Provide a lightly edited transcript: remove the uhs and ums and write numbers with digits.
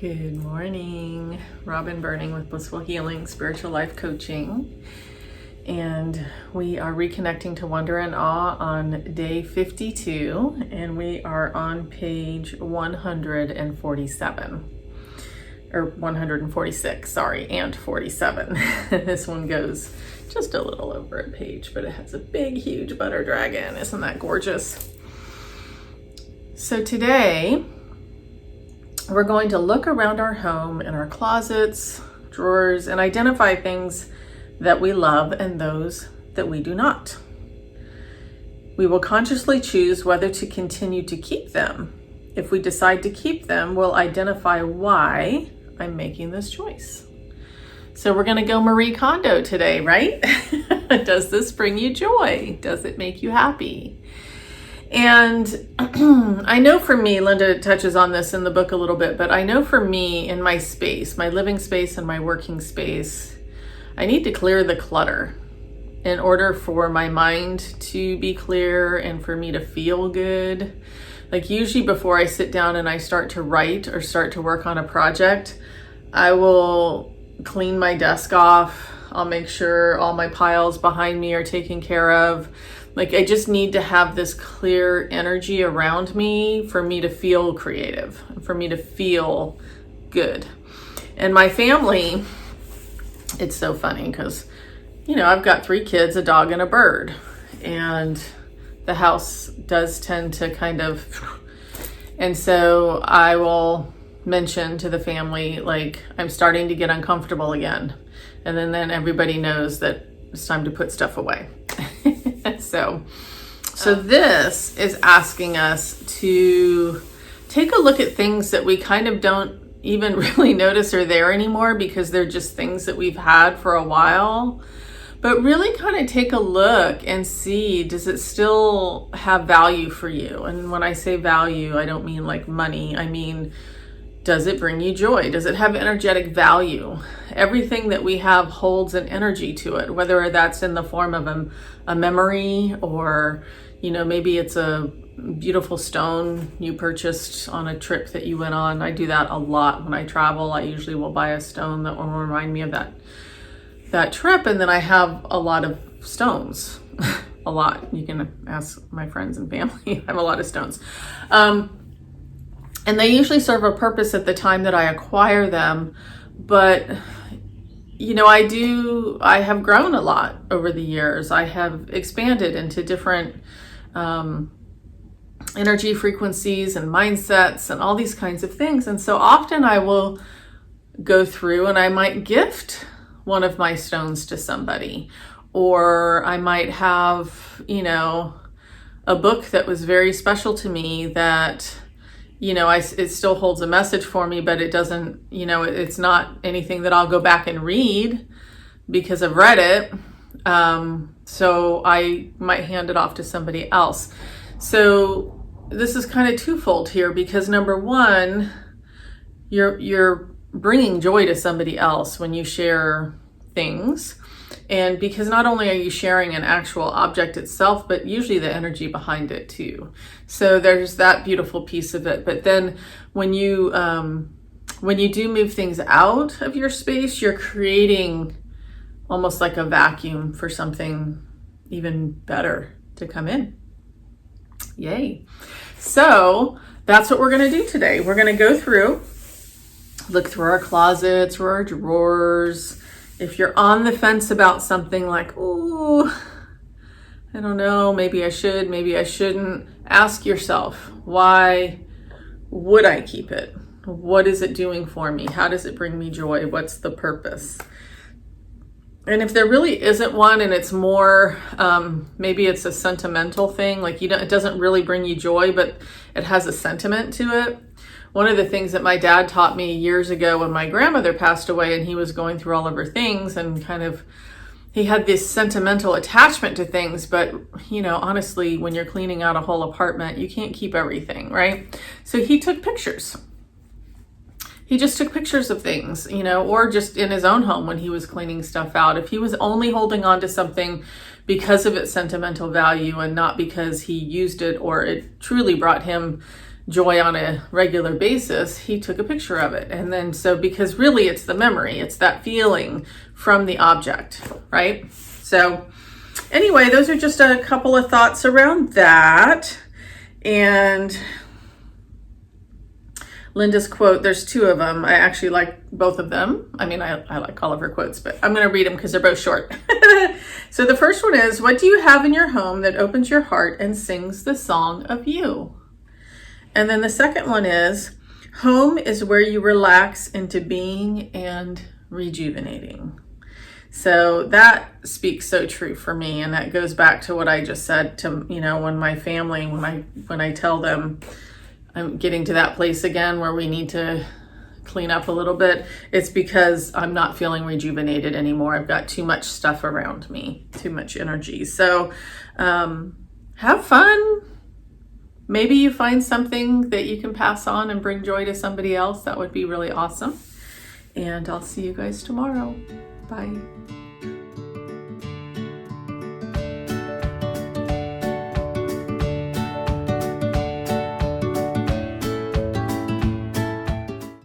Good morning. Robin Burning with Blissful Healing Spiritual Life Coaching. And we are reconnecting to Wonder and Awe on day 52, and we are on page 147. Or 146, sorry, and 47. This one goes just a little over a page, but it has a big, huge butter dragon. Isn't that gorgeous? So today, we're going to look around our home in our closets, drawers, and identify things that we love and those that we do not. We will consciously choose whether to continue to keep them. If we decide to keep them, we'll identify why I'm making this choice. So we're going to go Marie Kondo today, right? Does this bring you joy? Does it make you happy? And I know for me, Linda touches on this in the book a little bit, but I know for me in my space, my living space and my working space, I need to clear the clutter in order for my mind to be clear and for me to feel good. Like usually before I sit down and I start to write or start to work on a project, I will clean my desk off. I'll make sure all my piles behind me are taken care of. Like I just need to have this clear energy around me for me to feel creative, for me to feel good. And my family, it's so funny because, you know, I've got 3 kids, a dog, and a bird. And the house does tend to kind of, and so I will mention to the family, like, I'm starting to get uncomfortable again. And then everybody knows that it's time to put stuff away. So this is asking us to take a look at things that we kind of don't even really notice are there anymore because they're just things that we've had for a while. But really kind of take a look and see, does it still have value for you? And when I say value, I don't mean like money. I mean, does it bring you joy? Does it have energetic value? Everything that we have holds an energy to it, whether that's in the form of a memory or, you know, maybe it's a beautiful stone you purchased on a trip that you went on. I do that a lot when I travel. I usually will buy a stone that will remind me of that trip, and then I have a lot of stones. A lot. You can ask my friends and family. I have a lot of stones. And they usually serve a purpose at the time that I acquire them. But, you know, I have grown a lot over the years. I have expanded into different energy frequencies and mindsets and all these kinds of things. And so often I will go through and I might gift one of my stones to somebody, or I might have, you know, a book that was very special to me that, you know, it still holds a message for me, but it doesn't, you know, it's not anything that I'll go back and read because I've read it. So I might hand it off to somebody else. So this is kind of twofold here because number one, you're bringing joy to somebody else when you share things. And because not only are you sharing an actual object itself, but usually the energy behind it too. So there's that beautiful piece of it. But then when you do move things out of your space, you're creating almost like a vacuum for something even better to come in. Yay. So that's what we're going to do today. We're going to go through, look through our closets, through our drawers. If you're on the fence about something like, ooh, I don't know, maybe I should, maybe I shouldn't, ask yourself, why would I keep it? What is it doing for me? How does it bring me joy? What's the purpose? And if there really isn't one and it's more, maybe it's a sentimental thing, like it doesn't really bring you joy, but it has a sentiment to it. One of the things that my dad taught me years ago when my grandmother passed away and he was going through all of her things and kind of, he had this sentimental attachment to things, but you know, honestly, when you're cleaning out a whole apartment, you can't keep everything, right? So he took pictures. He just took pictures of things, you know, or just in his own home when he was cleaning stuff out. If he was only holding on to something because of its sentimental value and not because he used it or it truly brought him joy on a regular basis, he took a picture of it. And then, so because really it's the memory, it's that feeling from the object, right? So anyway, those are just a couple of thoughts around that. And Linda's quote, there's two of them. I actually like both of them. I mean, I like all of her quotes, but I'm going to read them because they're both short. So the first one is, what do you have in your home that opens your heart and sings the song of you? And then the second one is, home is where you relax into being and rejuvenating. So that speaks so true for me. And that goes back to what I just said to, you know, when my family, when I tell them I'm getting to that place again where we need to clean up a little bit, it's because I'm not feeling rejuvenated anymore. I've got too much stuff around me, too much energy. So have fun. Maybe you find something that you can pass on and bring joy to somebody else. That would be really awesome. And I'll see you guys tomorrow. Bye.